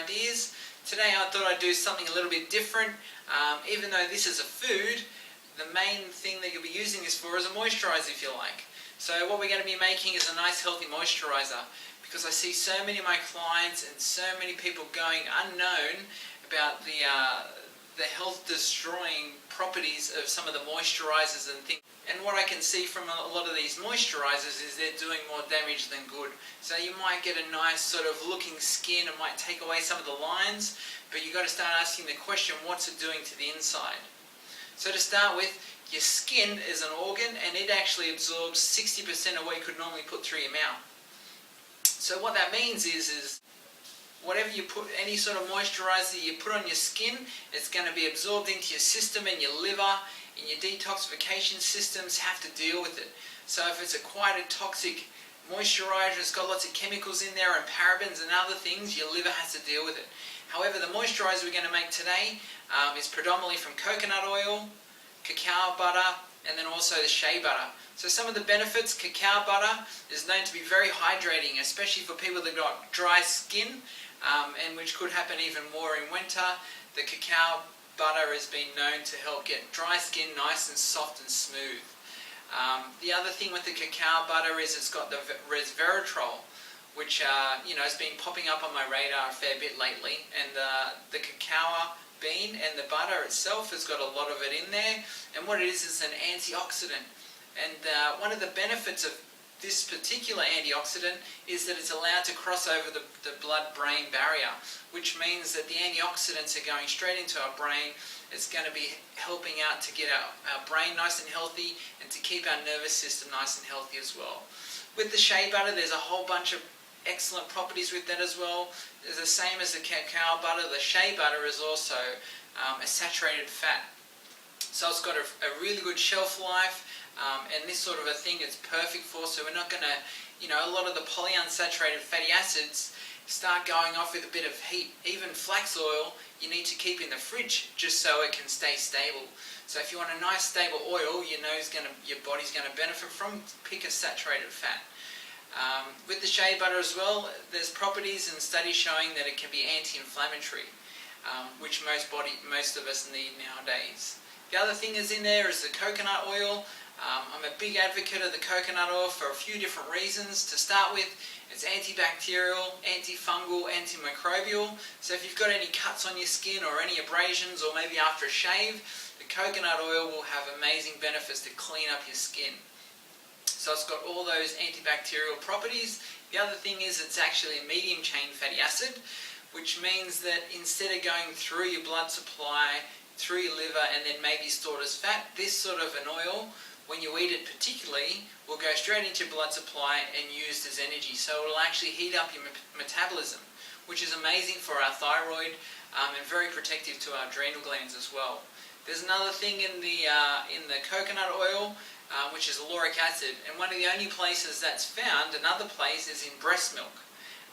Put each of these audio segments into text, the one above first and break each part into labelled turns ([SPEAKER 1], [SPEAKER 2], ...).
[SPEAKER 1] ideas. Today I thought I'd do something a little bit different. Even though this is a food, the main thing that you'll be using this for is a moisturiser, if you like. So what we're going to be making is a nice healthy moisturiser, because I see so many of my clients and so many people going unknown about the health destroying properties of some of the moisturisers and things. And what I can see from a lot of these moisturisers is they're doing more damage than good. So you might get a nice sort of looking skin, it might take away some of the lines, but you've got to start asking the question, what's it doing to the inside? So to start with, your skin is an organ and it actually absorbs 60% of what you could normally put through your mouth. So what that means is whatever you put, any sort of moisturiser you put on your skin, it's going to be absorbed into your system, and your liver and your detoxification systems have to deal with it. So if it's quite a toxic moisturiser, it's got lots of chemicals in there and parabens and other things, your liver has to deal with it. However, the moisturiser we're going to make today is predominantly from coconut oil, cacao butter, and then also the shea butter. So some of the benefits: cacao butter is known to be very hydrating, especially for people that got dry skin, and which could happen even more in winter. The cacao butter has been known to help get dry skin nice and soft and smooth. The other thing with the cacao butter is it's got the resveratrol, which has been popping up on my radar a fair bit lately. And the cacao bean and the butter itself has got a lot of it in there. And what it is an antioxidant. And one of the benefits of this particular antioxidant is that it's allowed to cross over the blood-brain barrier, which means that the antioxidants are going straight into our brain. It's going to be helping out to get our brain nice and healthy and to keep our nervous system nice and healthy as well. With the shea butter, there's a whole bunch of excellent properties with that as well. It's the same as the cacao butter. The shea butter is also a saturated fat. So it's got a really good shelf life. And this sort of a thing it's perfect for, so we're not going to, a lot of the polyunsaturated fatty acids start going off with a bit of heat. Even flax oil you need to keep in the fridge just so it can stay stable. So if you want a nice stable oil, your body's going to benefit from, pick a saturated fat. With the shea butter as well, there's properties and studies showing that it can be anti-inflammatory, which most of us need nowadays. The other thing is in there is the coconut oil. I'm a big advocate of the coconut oil for a few different reasons. To start with, it's antibacterial, antifungal, antimicrobial. So if you've got any cuts on your skin or any abrasions, or maybe after a shave, the coconut oil will have amazing benefits to clean up your skin. So it's got all those antibacterial properties. The other thing is it's actually a medium chain fatty acid, which means that instead of going through your blood supply, through your liver, and then maybe stored as fat, this sort of an oil, when you eat it particularly, will go straight into your blood supply and used as energy. So it will actually heat up your metabolism, which is amazing for our thyroid and very protective to our adrenal glands as well. There's another thing in the coconut oil, which is lauric acid, and one of the only places that's found, another place, is in breast milk.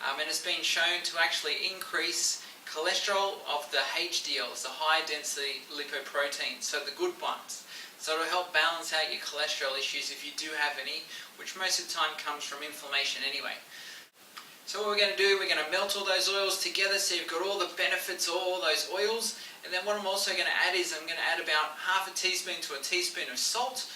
[SPEAKER 1] And it's been shown to actually increase cholesterol of the HDLs, the high density lipoproteins, so the good ones. So it'll help balance out your cholesterol issues if you do have any, which most of the time comes from inflammation anyway. So what we're going to do, we're going to melt all those oils together so you've got all the benefits of all those oils. And then what I'm also going to add is I'm going to add about half a teaspoon to a teaspoon of salt.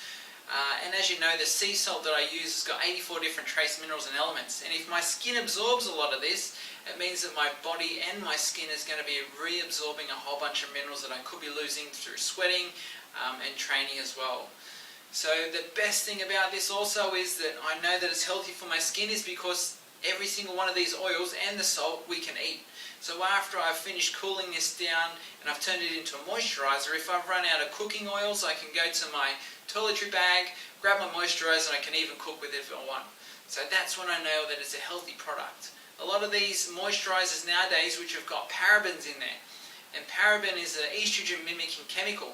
[SPEAKER 1] And as you know, the sea salt that I use has got 84 different trace minerals and elements. And if my skin absorbs a lot of this, it means that my body and my skin is going to be reabsorbing a whole bunch of minerals that I could be losing through sweating and training as well. So the best thing about this also is that I know that it's healthy for my skin is because every single one of these oils and the salt we can eat. So after I've finished cooling this down and I've turned it into a moisturiser, if I've run out of cooking oils, I can go to my toiletry bag, grab my moisturiser, and I can even cook with it if I want. So that's when I know that it's a healthy product. A lot of these moisturisers nowadays which have got parabens in there, and paraben is an estrogen mimicking chemical.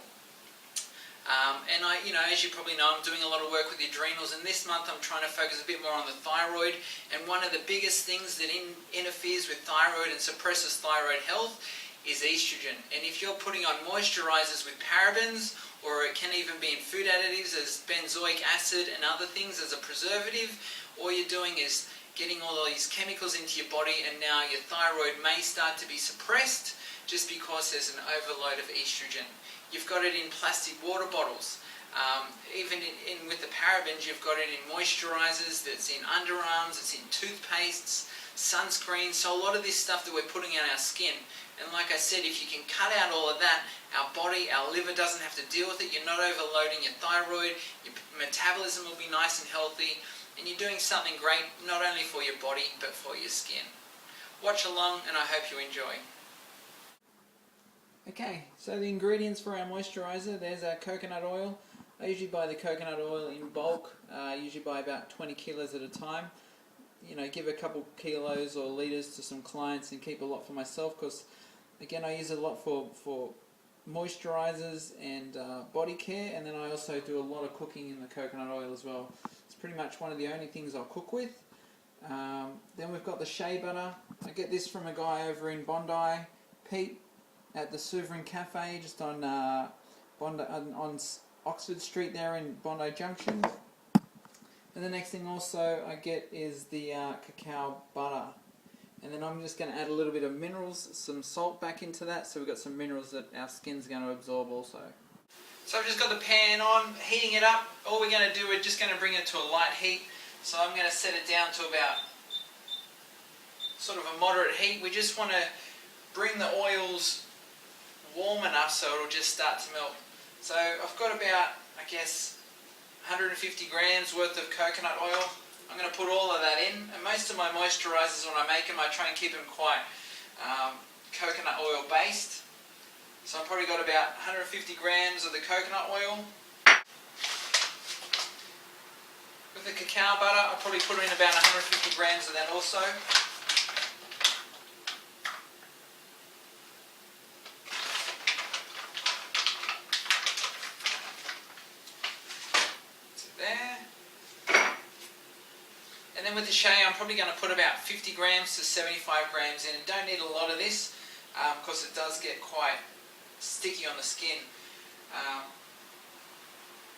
[SPEAKER 1] And as you probably know, I'm doing a lot of work with the adrenals, and this month I'm trying to focus a bit more on the thyroid. And one of the biggest things that interferes with thyroid and suppresses thyroid health is estrogen. And if you're putting on moisturisers with parabens, or it can even be in food additives as benzoic acid and other things as a preservative, all you're doing is getting all these chemicals into your body, and now your thyroid may start to be suppressed just because there's an overload of estrogen. You've got it in plastic water bottles. Even with the parabens, you've got it in moisturisers, that's in underarms, it's in toothpastes, sunscreen. So a lot of this stuff that we're putting on our skin, and like I said, if you can cut out all of that, our body, our liver doesn't have to deal with it. You're not overloading your thyroid, your metabolism will be nice and healthy, and you're doing something great not only for your body but for your skin. Watch along, and I hope you enjoy. Okay, so the ingredients for our moisturiser, there's our coconut oil. I usually buy the coconut oil in bulk, usually buy about 20 kilos at a time. You know, give a couple kilos or litres to some clients and keep a lot for myself, because again, I use it a lot for moisturisers and body care, and then I also do a lot of cooking in the coconut oil as well. It's pretty much one of the only things I'll cook with. Then we've got the shea butter. I get this from a guy over in Bondi, Pete, at the Sovereign Cafe, just on Oxford Street there in Bondi Junction. And the next thing also I get is the cacao butter. And then I'm just going to add a little bit of minerals, some salt back into that, so we've got some minerals that our skin's going to absorb also. So I've just got the pan on, heating it up. All we're going to do, we're just going to bring it to a light heat. So I'm going to set it down to about sort of a moderate heat. We just want to bring the oils warm enough so it'll just start to melt. So I've got about, I guess, 150 grams worth of coconut oil. I'm going to put all of that in, and most of my moisturisers, when I make them, I try and keep them quite coconut oil based. So I've probably got about 150 grams of the coconut oil. With the cacao butter, I'll probably put in about 150 grams of that also. And then with the shea, I'm probably going to put about 50 grams to 75 grams in. And don't need a lot of this because it does get quite sticky on the skin.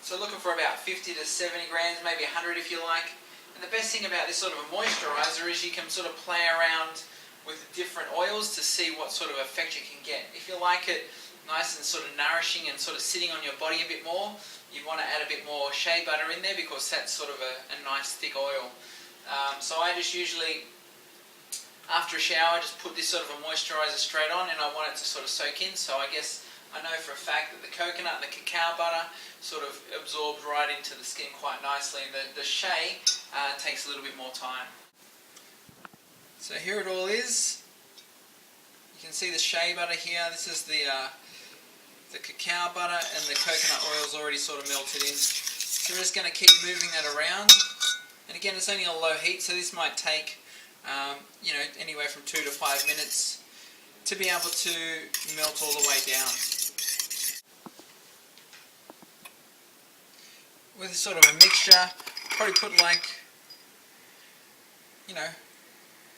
[SPEAKER 1] So looking for about 50 to 70 grams, maybe 100 if you like. And the best thing about this sort of a moisturiser is you can sort of play around with different oils to see what sort of effect you can get. If you like it nice and sort of nourishing and sort of sitting on your body a bit more, you want to add a bit more shea butter in there because that's sort of a nice thick oil. So I just usually, after a shower, just put this sort of a moisturiser straight on, and I want it to sort of soak in. So I guess I know for a fact that the coconut and the cacao butter sort of absorbed right into the skin quite nicely, and the shea takes a little bit more time. So here it all is. You can see the shea butter here. This is the cacao butter, and the coconut oil is already sort of melted in. So we're just going to keep moving that around. And again, it's only on low heat, so this might take, you know, anywhere from 2 to 5 minutes to be able to melt all the way down. With sort of a mixture, probably put like, you know,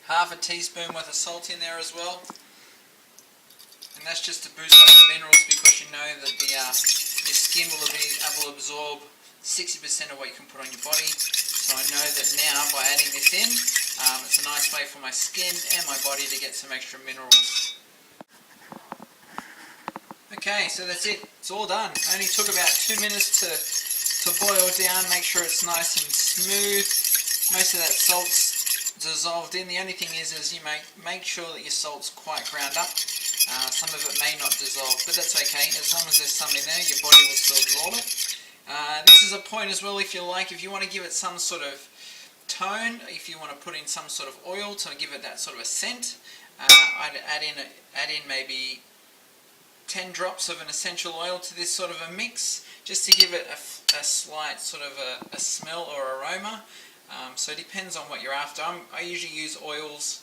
[SPEAKER 1] half a teaspoon worth of salt in there as well. And that's just to boost up the minerals, because you know that your skin will be able to absorb 60% of what you can put on your body. So I know that now, by adding this in, it's a nice way for my skin and my body to get some extra minerals. Okay, so that's it. It's all done. Only took about 2 minutes to boil down, make sure it's nice and smooth. Most of that salt's dissolved in. The only thing is you make sure that your salt's quite ground up. Some of it may not dissolve, but that's okay. As long as there's some in there, your body will still absorb it. This is a point as well, if you want to give it some sort of tone, if you want to put in some sort of oil to give it that sort of a scent, I'd add in maybe 10 drops of an essential oil to this sort of a mix, just to give it a slight sort of a smell or aroma. So it depends on what you're after. I usually use oils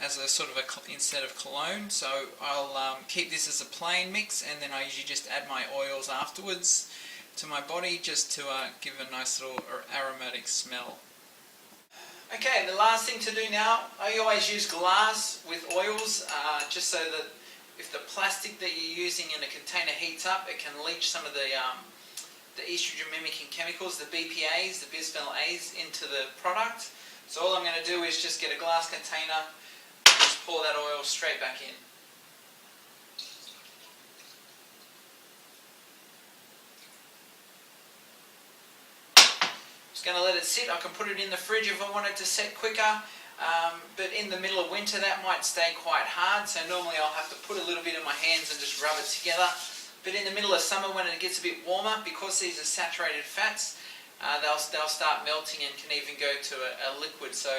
[SPEAKER 1] as a sort of instead of cologne, so I'll keep this as a plain mix, and then I usually just add my oils afterwards to my body, just to give a nice little aromatic smell. Okay, the last thing to do now, I always use glass with oils, just so that if the plastic that you're using in a container heats up, it can leach some of the estrogen mimicking chemicals, the BPAs, the bisphenol A's, into the product. So all I'm going to do is just get a glass container and just pour that oil straight back in. Just going to let it sit. I can put it in the fridge if I want it to set quicker. But in the middle of winter that might stay quite hard, so normally I'll have to put a little bit in my hands and just rub it together. But in the middle of summer when it gets a bit warmer, because these are saturated fats, they'll start melting and can even go to a liquid. So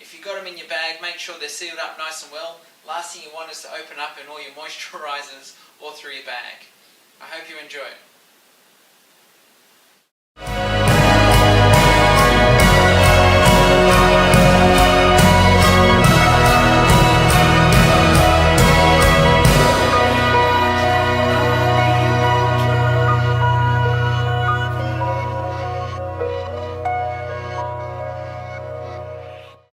[SPEAKER 1] if you've got them in your bag, make sure they're sealed up nice and well. Last thing you want is to open up and all your moisturisers all through your bag. I hope you enjoy it.